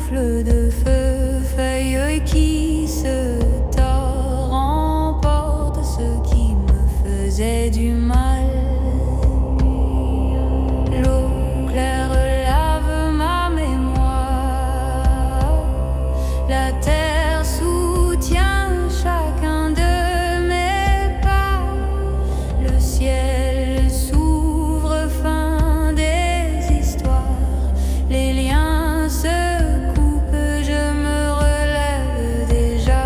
souffle de feu, feuille qui se tord, emporte ce qui me faisait du mal. L'eau claire lave ma mémoire, la terre soutient chacun de mes pas, le ciel s'ouvre, fin des histoires, les liens se coupent, je me relève déjà.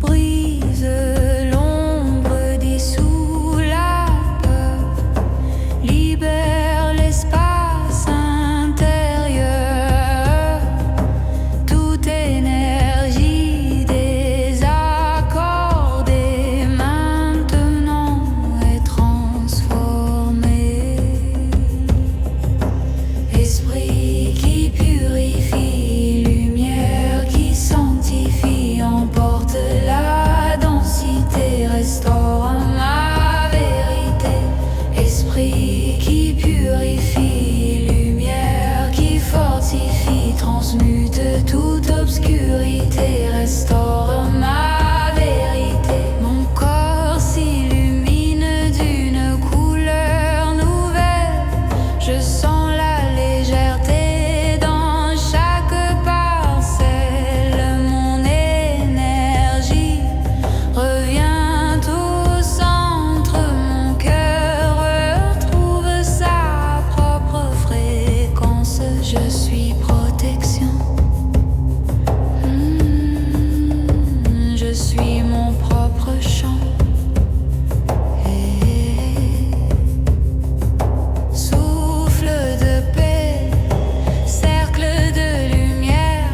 Brise l'ombre, dissout la peur, libère l'espace intérieur, toute énergie désaccordée maintenant est transformée. Esprit qui purifie, lumière qui sanctifie, emporte la densité, restaure ma vérité. Esprit qui purifie, lumière qui fortifie, transmute toute obscurité, restaure ma vérité. Mon corps s'illumine d'une couleur nouvelle, je sens la légèreté dans chaque parcelle. Mon énergie revient au centre, mon cœur retrouve sa propre fréquence. Je suis protection. Je suis mon propre chant. Souffle de paix, cercle de lumière,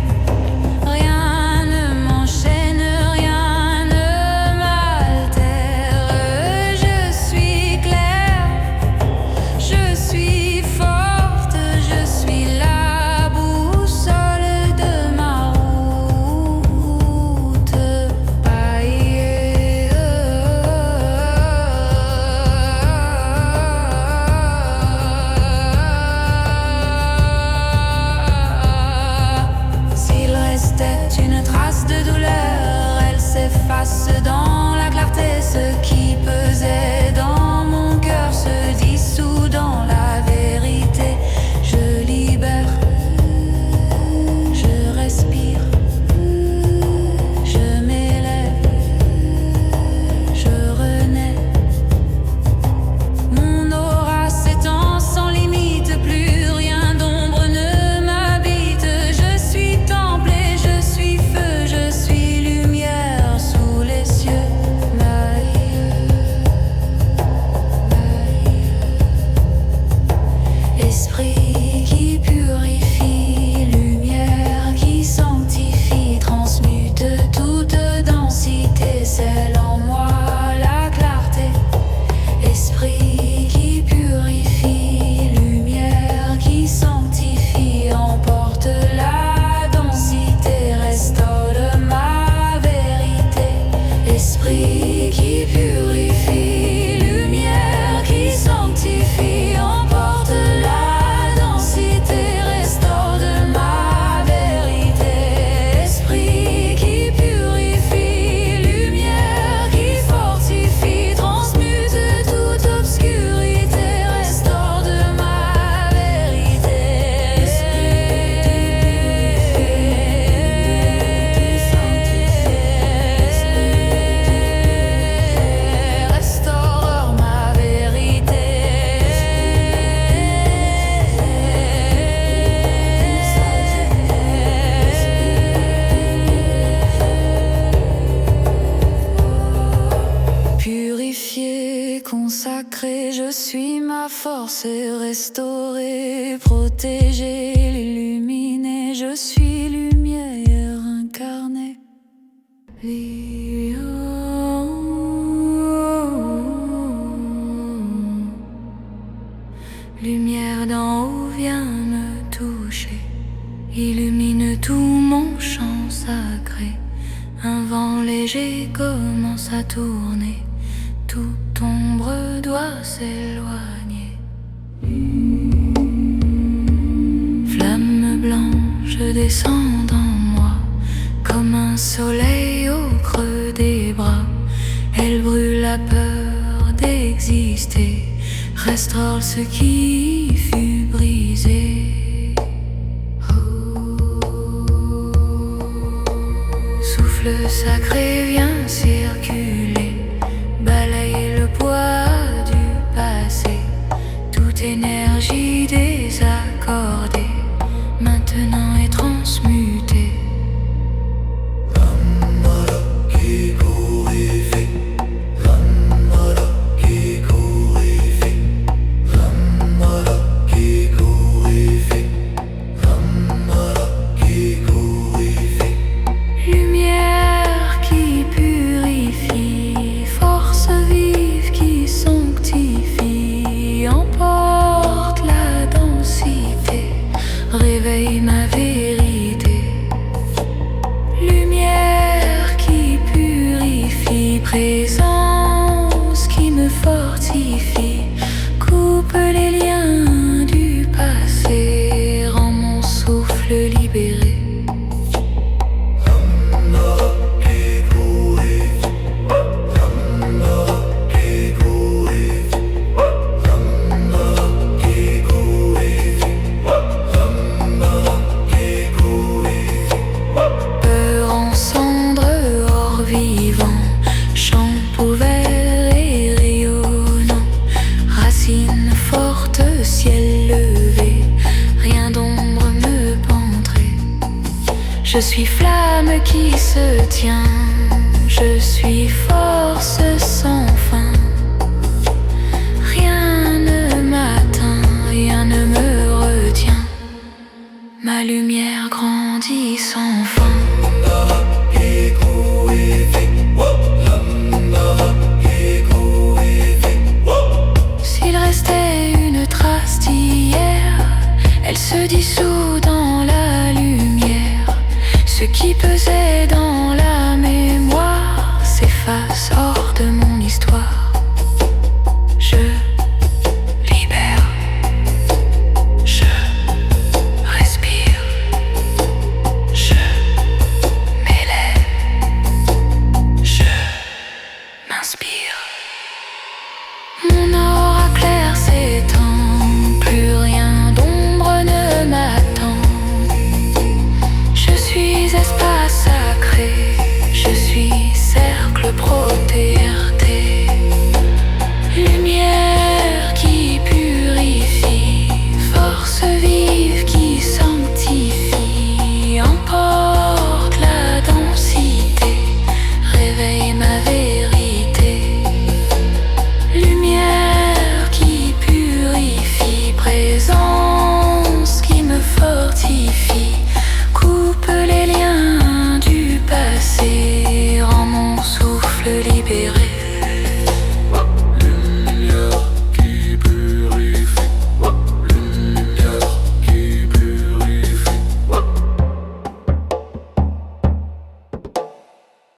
rien ne m'enchaîne, rien ne m'altère. Je suis claire, je suis forte, je suis la boussole de ma route. S'il restait une trace de douleur, elle s'efface dans la clarté. Ce qui pesait dans mon cœur se dissout dans la vérité. Je libère, je respire, je m'élève, je renais. Mon aura s'étend sans limite, plus rien d'ombre ne m'habite. Je suis templé, je suis feu, je suis lumière sous les cieux. Esprit qui purifie, lumière qui sanctifie, transmute toute densité, celle en moi la clarté. Esprit qui purifie, lumière qui sanctifie, emporte la densité, restaure ma vérité. Esprit qui purifie, lumière qui sanctifie, emporte la densité, restaure ma vérité. Esprit qui purifie, lumière qui fortifie, transmute toute obscurité, restaure ma vérité. Restaure ma vérité. Purifié, consacré, je suis ma force, restaurée, protégée, illuminée, je suis lumière incarnée. Lion. doit s'éloigner. Flamme blanche descend en moi comme un soleil au creux des bras. Elle brûle la peur d'exister, restaure ce qui fut brisé. Souffle sacré vient circuler, balayer le poids du passé. Toute énergie désaccordée maintenant est transmutée. Lumière qui purifie, force vive qui sanctifie, emporte la densité, réveille ma vérité. Lumière qui purifie, présence qui me fortifie, coupe les liens du passé, rend mon souffle libéré. Ciel levé, rien d'ombre me pendrait. Je suis flamme qui se tient, je suis force sans fin. Rien ne m'atteint, rien ne me retient. Ma lumière grandit sans fin. S'il restait une trace d'hier, elle se dissout dans la lumière. Ce qui pesait dans la mémoire s'efface hors de mon histoire.